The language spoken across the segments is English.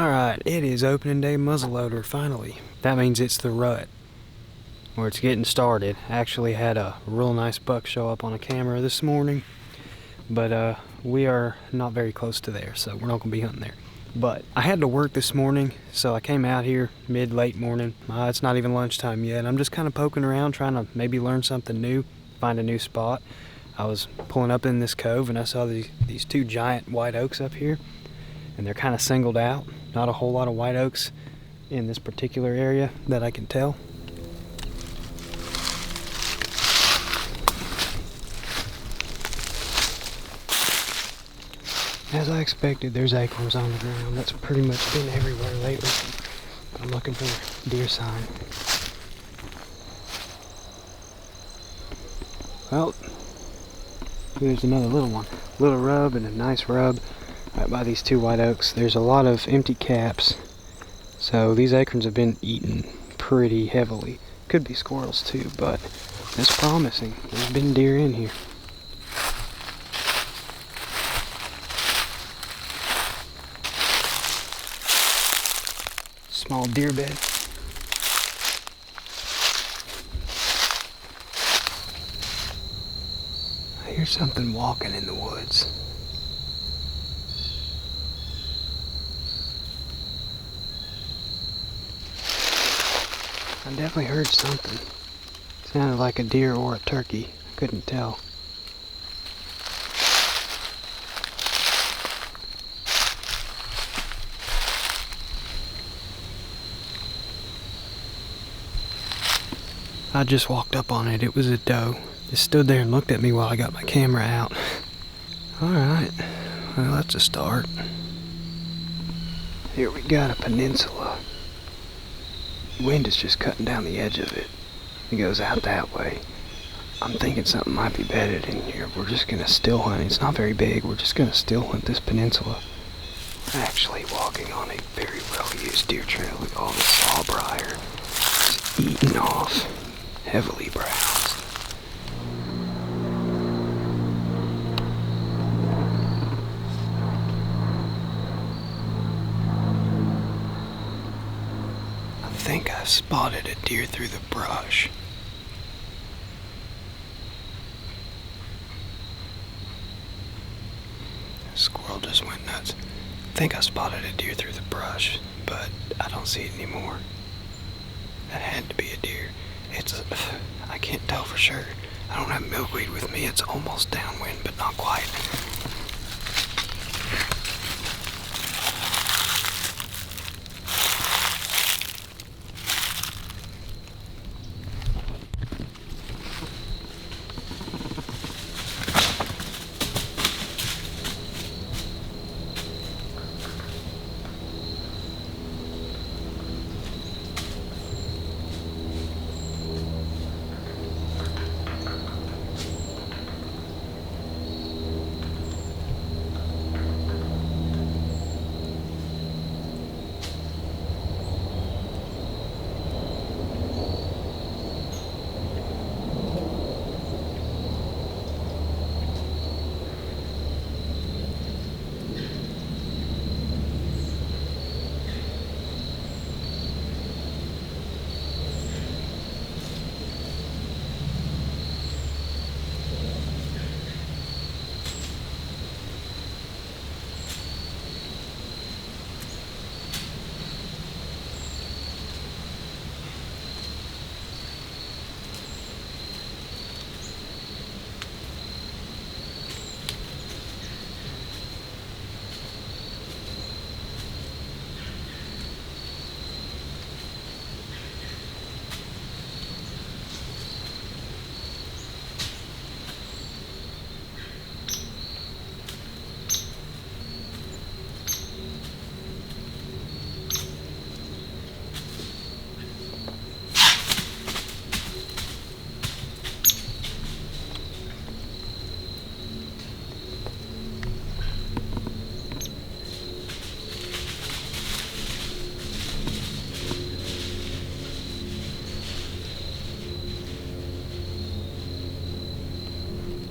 Alright, it is opening day muzzleloader finally. That means it's the rut, where it's getting started. I actually had a real nice buck show up on a camera this morning, but we are not very close to there, so we're not going to be hunting there. But I had to work this morning, so I came out here late morning. It's not even lunchtime yet. I'm just kind of poking around, trying to maybe learn something new, find a new spot. I was pulling up in this cove and I saw these two giant white oaks up here, and they're kind of singled out. Not a whole lot of white oaks in this particular area that I can tell. As I expected, there's acorns on the ground. That's pretty much been everywhere lately. I'm looking for deer sign. Well, there's another little one. Little rub and a nice rub right by these two white oaks. There's a lot of empty caps, so these acorns have been eaten pretty heavily. Could be squirrels too, but that's promising. There's been deer in here. Small deer bed. I hear something walking in the woods. I definitely heard something. It sounded like a deer or a turkey. I couldn't tell. I just walked up on it. It was a doe. It stood there and looked at me while I got my camera out. Alright, well, that's a start. Here we got a peninsula. Wind is just cutting down the edge of it. It goes out that way. I'm thinking something might be bedded in here. We're just gonna still hunt. It's not very big. We're just gonna still hunt this peninsula. We're actually walking on a very well-used deer trail with all this sawbriar. It's eaten off. Heavily browsed. I think I spotted a deer through the brush. The squirrel just went nuts. I think I spotted a deer through the brush, but I don't see it anymore. That had to be a deer. I can't tell for sure. I don't have milkweed with me. It's almost downwind, but not quite.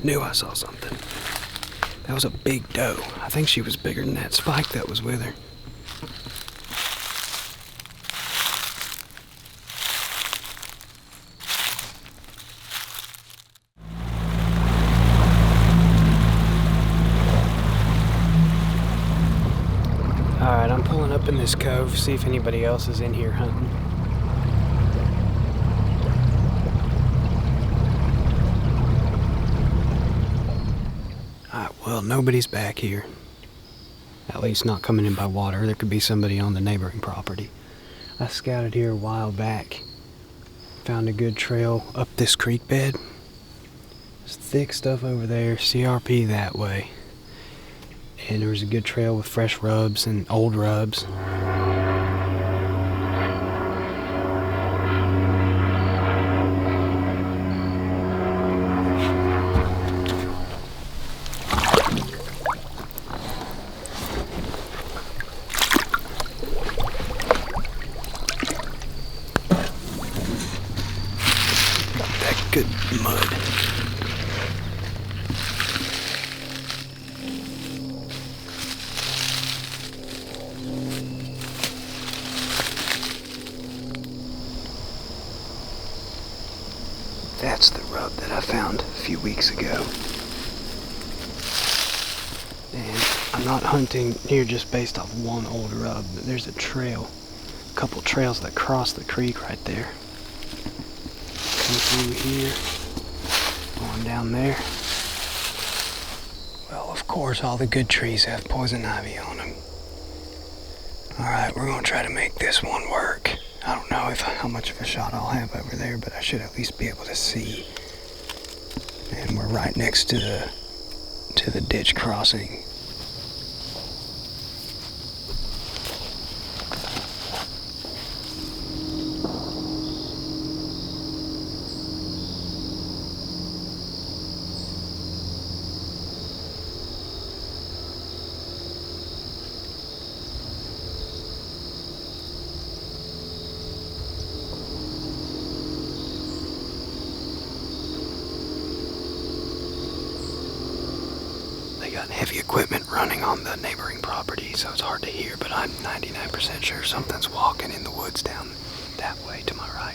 Knew I saw something. That was a big doe. I think she was bigger than that spike that was with her. open this cove, see if anybody else is in here hunting. Alright, well, nobody's back here. At least not coming in by water. There could be somebody on the neighboring property. I scouted here a while back. Found a good trail up this creek bed. There's thick stuff over there, CRP that way. And there was a good trail with fresh rubs and old rubs. That good mud. That's the rub that I found a few weeks ago. And I'm not hunting here just based off one old rub, but there's a trail, a couple trails that cross the creek right there. Come through here, going down there. Well, of course, all the good trees have poison ivy on them. Alright, we're gonna try to make this one work. I don't know how much of a shot I'll have over there, but I should at least be able to see. And we're right next to the ditch crossing. They got heavy equipment running on the neighboring property, so it's hard to hear, but I'm 99% sure something's walking in the woods down that way to my right.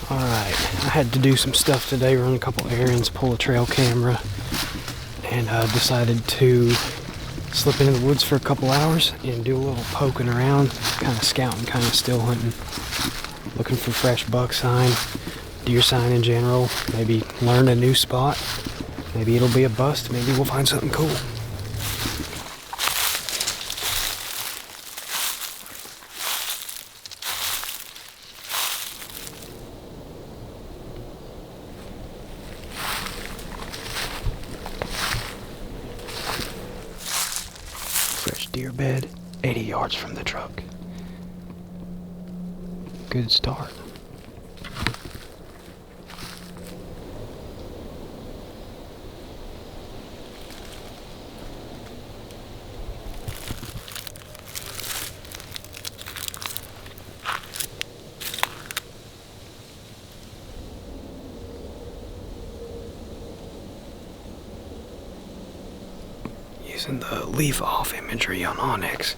Alright, I had to do some stuff today, run a couple errands, pull a trail camera, and decided to slip into the woods for a couple hours and do a little poking around, kind of scouting, kind of still hunting, looking for fresh buck sign, deer sign in general, maybe learn a new spot, maybe it'll be a bust, maybe we'll find something cool. Fresh deer bed, 80 yards from the truck. Good start. Using the leaf-off imagery on Onyx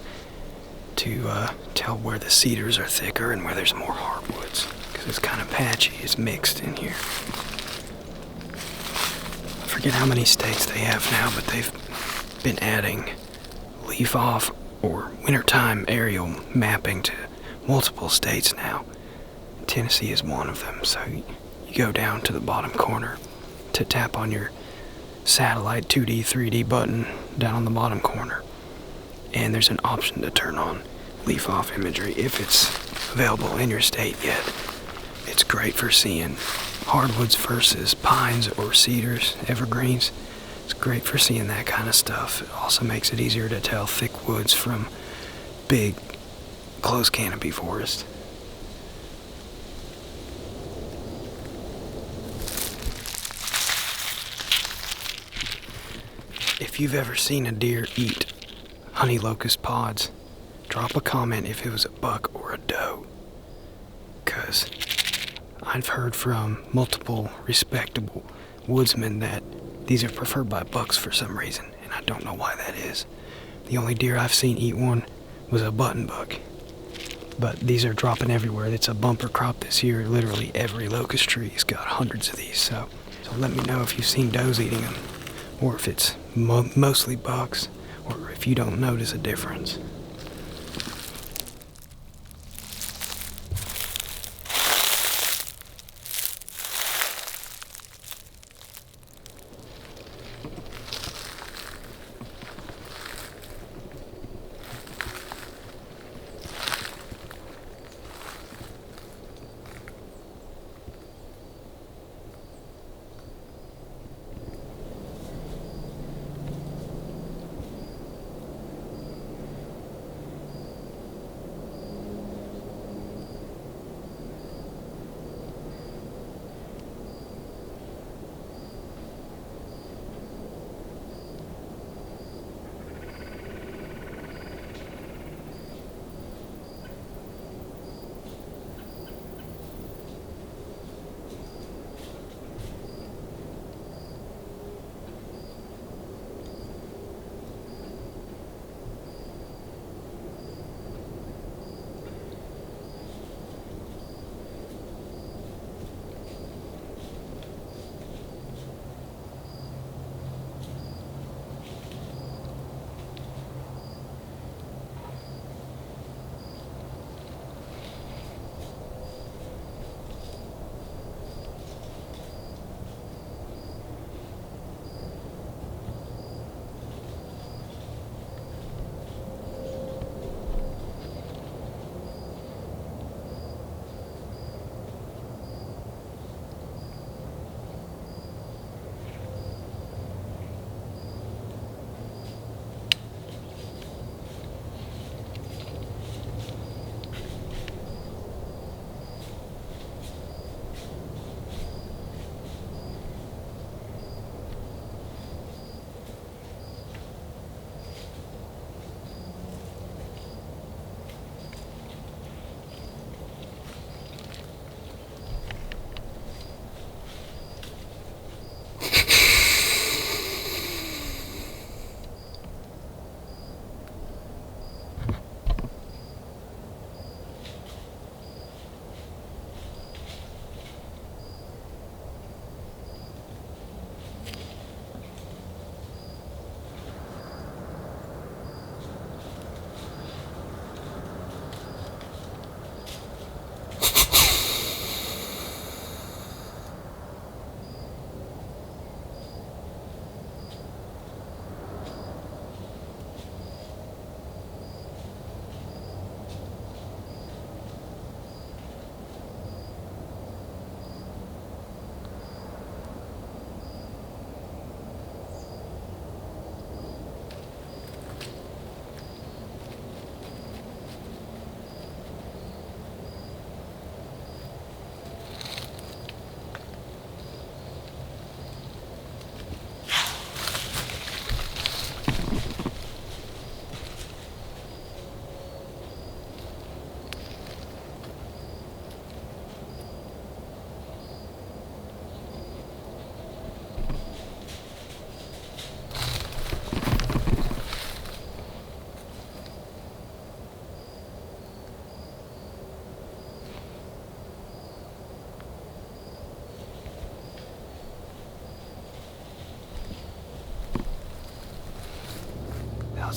to tell where the cedars are thicker and where there's more hardwoods, because It's kind of patchy. It's mixed in here. I forget how many states they have now, but they've been adding leaf off or wintertime aerial mapping to multiple states now. Tennessee is one of them, so you go down to the bottom corner to tap on your satellite 2D, 3D button down on the bottom corner, and there's an option to turn on leaf off imagery if it's available in your state yet. It's great for seeing hardwoods versus pines or cedars, evergreens. It's great for seeing that kind of stuff. It also makes it easier to tell thick woods from big closed canopy forest. If you've ever seen a deer eat honey locust pods, drop a comment if it was a buck or a doe. 'Cause I've heard from multiple respectable woodsmen that these are preferred by bucks for some reason, and I don't know why that is. The only deer I've seen eat one was a button buck. But these are dropping everywhere. It's a bumper crop this year. Literally every locust tree's got hundreds of these, so let me know if you've seen does eating them, or if it's mostly bucks, or if you don't notice a difference.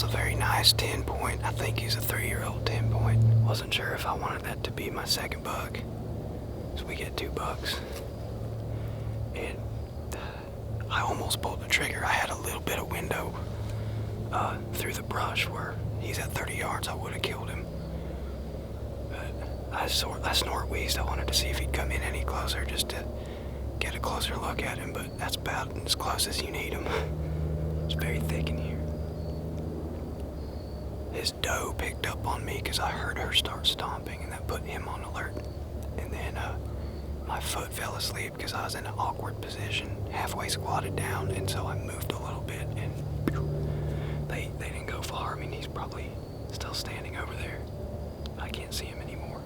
was a very nice 10 point. I think he's a 3-year-old 10 point. Wasn't sure if I wanted that to be my second buck. So we get 2 bucks. And I almost pulled the trigger. I had a little bit of window through the brush where he's at 30 yards. I would have killed him. But I snort wheezed. I wanted to see if he'd come in any closer just to get a closer look at him, but that's about as close as you need him. It's very thick in here. His doe picked up on me because I heard her start stomping, and that put him on alert. And then my foot fell asleep because I was in an awkward position, halfway squatted down, and so I moved a little bit, and they didn't go far. I mean, he's probably still standing over there. I can't see him anymore.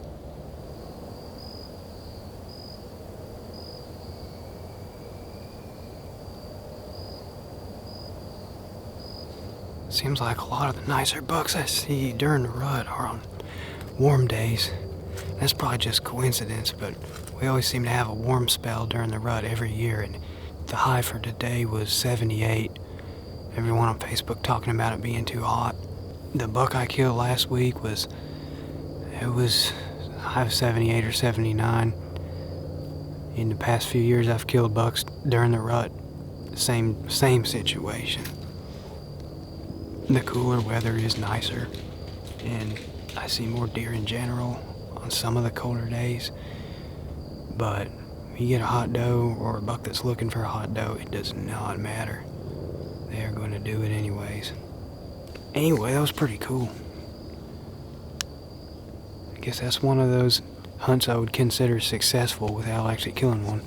Seems like a lot of the nicer bucks I see during the rut are on warm days. That's probably just coincidence, but we always seem to have a warm spell during the rut every year, and the high for today was 78. Everyone on Facebook talking about it being too hot. The buck I killed last week was high of 78 or 79. In the past few years I've killed bucks during the rut. Same situation. The cooler weather is nicer, and I see more deer in general on some of the colder days. But if you get a hot doe or a buck that's looking for a hot doe, it does not matter. They are going to do it anyways. Anyway, that was pretty cool. I guess that's one of those hunts I would consider successful without actually killing one.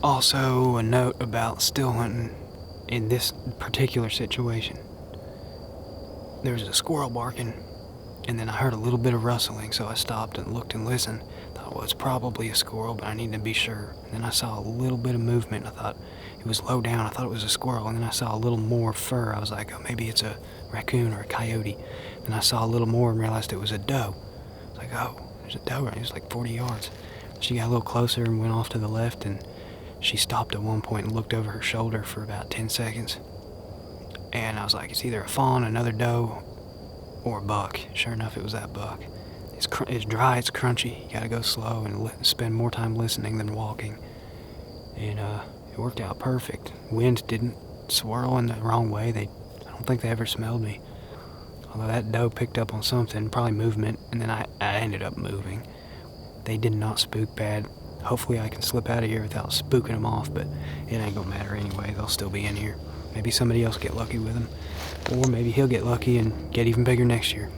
Also, a note about still hunting in this particular situation. There was a squirrel barking, and then I heard a little bit of rustling, so I stopped and looked and listened. Thought, well, it's probably a squirrel, but I need to be sure. And then I saw a little bit of movement. I thought it was low down. I thought it was a squirrel, and then I saw a little more fur. I was like, oh, maybe it's a raccoon or a coyote. And I saw a little more and realized it was a doe. I was like, oh, there's a doe. It was like 40 yards. She got a little closer and went off to the left, and she stopped at one point and looked over her shoulder for about 10 seconds. And I was like, it's either a fawn, another doe, or a buck. Sure enough, it was that buck. It's dry, it's crunchy. You gotta go slow and spend more time listening than walking. And it worked out perfect. Wind didn't swirl in the wrong way. I don't think they ever smelled me. Although that doe picked up on something, probably movement, and then I ended up moving. They did not spook bad. Hopefully I can slip out of here without spooking them off, but it ain't gonna matter anyway. They'll still be in here. Maybe somebody else will get lucky with him. Or maybe he'll get lucky and get even bigger next year.